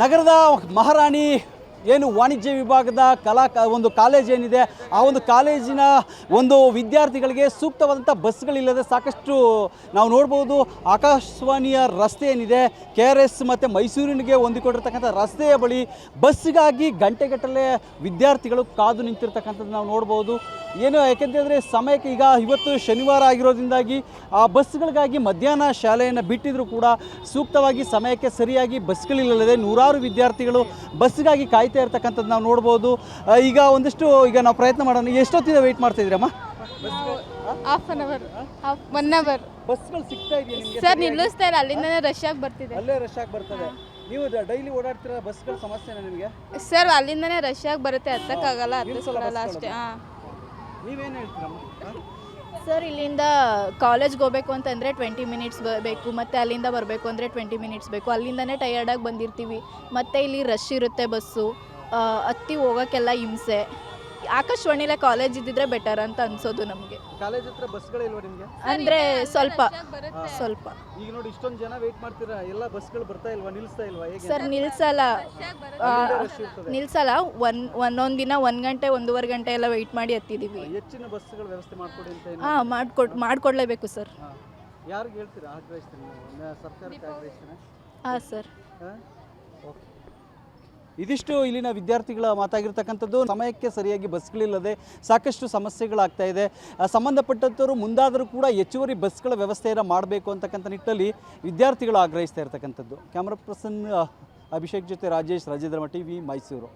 ನಗರದ ಮಹಾರಾಣಿ ಏನು ವಾಣಿಜ್ಯ ವಿಭಾಗದ ಒಂದು ಕಾಲೇಜ್ ಏನಿದೆ ಆ ಒಂದು ಕಾಲೇಜಿನ ಒಂದು ವಿದ್ಯಾರ್ಥಿಗಳಿಗೆ ಸೂಕ್ತವಾದಂಥ ಬಸ್ಗಳಿಲ್ಲದೆ ಸಾಕಷ್ಟು ನಾವು ನೋಡ್ಬೋದು. ಆಕಾಶವಾಣಿಯ ರಸ್ತೆ ಏನಿದೆ KRS ಮತ್ತು ಮೈಸೂರಿನಿಗೆ ಹೊಂದಿಕೊಂಡಿರ್ತಕ್ಕಂಥ ರಸ್ತೆಯ ಬಳಿ ಬಸ್ಸಿಗಾಗಿ ಗಂಟೆಗಟ್ಟಲೆ ವಿದ್ಯಾರ್ಥಿಗಳು ಕಾದು ನಿಂತಿರ್ತಕ್ಕಂಥದ್ದು ನಾವು ನೋಡ್ಬೋದು. ಏನು ಯಾಕೆಂತಂದರೆ ಸಮಯಕ್ಕೆ ಈಗ ಇವತ್ತು ಶನಿವಾರ ಆಗಿರೋದ್ರಿಂದಾಗಿ ಆ ಬಸ್ಗಳಿಗಾಗಿ ಮಧ್ಯಾಹ್ನ ಶಾಲೆಯನ್ನು ಬಿಟ್ಟಿದ್ರು ಕೂಡ ಸೂಕ್ತವಾಗಿ ಸಮಯಕ್ಕೆ ಸರಿಯಾಗಿ ಬಸ್ಗಳಿಲ್ಲದೆ ನೂರಾರು ವಿದ್ಯಾರ್ಥಿಗಳು ಬಸ್ಗಾಗಿ ಕಾಯ್ತಾ ಇರ್ತಕ್ಕಂಥದ್ದು ನಾವು ನೋಡ್ಬೋದು. ಈಗ ಈಗ ನಾವು ಪ್ರಯತ್ನ ಮಾಡೋಣ. ಎಷ್ಟೊತ್ತಿಂದ ವೆಯ್ಟ್ ಮಾಡ್ತಾ ಇದ್ದೀರಮ್ಮ? ಹಾಫ್ ಅನ್ ಅವರ್ 1 ಅವರ್ ಬಸ್ಗಳು ಸಿಗ್ತಾ ಇದೆಯಾ ನಿಮಗೆ? ಸರ್ ನಿಲ್ಲಿಸ್ತಾ ಇಲ್ಲ, ಅಲ್ಲಿಂದನೇ ರಶ್ ಆಗಿ ಬರ್ತಿದೆ. ಅಲ್ಲೇ ರಶ್ ಆಗಿ ಬರ್ತದೆ. ನೀವು ಡೈಲಿ ಓಡಾಡ್ತಿರೋ ಬಸ್ಗಳ ಸಮಸ್ಯೆನಾ ನಿಮಗೆ? ಸರ್ ಅಲ್ಲಿಂದನೇ ರಶ್ ಆಗಿ ಬರುತ್ತೆ, ಹತ್ತಕ್ಕಾಗಲ್ಲ, ಹತ್ತಿಸ್ಕೊಳಲ್ಲ ಅಷ್ಟೇ. ನೀವೇನು ಹೇಳ್ತೀರಮ್ಮ? ಸರ್ ಇಲ್ಲಿಂದ ಕಾಲೇಜ್ಗೆ ಹೋಗ್ಬೇಕು ಅಂತಂದರೆ 20 ಮಿನಿಟ್ಸ್ ಬೇಕು, ಮತ್ತು ಅಲ್ಲಿಂದ ಬರಬೇಕು ಅಂದರೆ 20 ಮಿನಿಟ್ಸ್ ಬೇಕು. ಅಲ್ಲಿಂದನೇ ಟಯರ್ಡಾಗಿ ಬಂದಿರ್ತೀವಿ, ಮತ್ತು ಇಲ್ಲಿ ರಶ್ ಇರುತ್ತೆ ಬಸ್ಸು, ಹತ್ತಿ ಹೋಗೋಕ್ಕೆಲ್ಲ ಹಿಂಸೆ. ಆಕಾಶವಾಣಿಲೇ ಕಾಲೇಜ್ ಇದ್ದಿದ್ರೆ ಬೆಟರ್ ಅಂತ ಅನ್ಸೋದು ನಮಗೆ. ಕಾಲೇಜ್ ಹತ್ರ ಬಸ್ಗಳಿಲ್ವಾ ನಿಮಗೆ? ಅಂದರೆ ಸ್ವಲ್ಪ. ಈಗ ನೋಡಿ ಇಷ್ಟೊಂದು ಜನ ವೇಟ್ ಮಾಡ್ತೀರಾ, ಎಲ್ಲ ಬಸ್ಗಳು ಬರ್ತಾ ಇಲ್ವಾ, ನಿಲ್ಲಿಸ್ತಾ ಇಲ್ವಾ? ಹೇಗೆ ಸರ್ ನಿಲ್ಸಲ್ಲ. ಒಂದೊಂದು ದಿನ 1 ಗಂಟೆ 1.5 ಗಂಟೆ ಎಲ್ಲ ವೆಯ್ಟ್ ಮಾಡಿ ಹತ್ತಿದ್ದೀವಿ. ಹೆಚ್ಚಿನ ಬಸ್ಗಳ ವ್ಯವಸ್ಥೆ ಮಾಡ್ಕೊಡಿ ಅಂತ ಮಾಡ್ಕೊಡ್ಲೇಬೇಕು ಸರ್. ಯಾರಿಗೆ ಹೇಳ್ತೀರಾ? ಆಗ್ರಹಿಸ್ತೀನಿ, ಸರ್ಕಾರಕ್ಕೆ ಆಗ್ರಹಿಸ್ತೀನಿ. ಹಾಂ ಸರ್. ಓಕೆ, ಇದಿಷ್ಟು ಇಲ್ಲಿನ ವಿದ್ಯಾರ್ಥಿಗಳ ಮಾತಾಗಿರ್ತಕ್ಕಂಥದ್ದು. ಸಮಯಕ್ಕೆ ಸರಿಯಾಗಿ ಬಸ್ಗಳಿಲ್ಲದೆ ಸಾಕಷ್ಟು ಸಮಸ್ಯೆಗಳಾಗ್ತಾ ಇದೆ. ಸಂಬಂಧಪಟ್ಟಂಥವರು ಮುಂದಾದರೂ ಕೂಡ ಹೆಚ್ಚುವರಿ ಬಸ್ಗಳ ವ್ಯವಸ್ಥೆಯನ್ನು ಮಾಡಬೇಕು ಅಂತಕ್ಕಂಥ ನಿಟ್ಟಲ್ಲಿ ವಿದ್ಯಾರ್ಥಿಗಳು ಆಗ್ರಹಿಸ್ತಾ ಇರ್ತಕ್ಕಂಥದ್ದು. ಕ್ಯಾಮ್ರಾ ಪರ್ಸನ್ ಅಭಿಷೇಕ್ ಜೊತೆ ರಾಜೇಶ್, ರಾಜೇಂದ್ರಮ TV, ಮೈಸೂರು.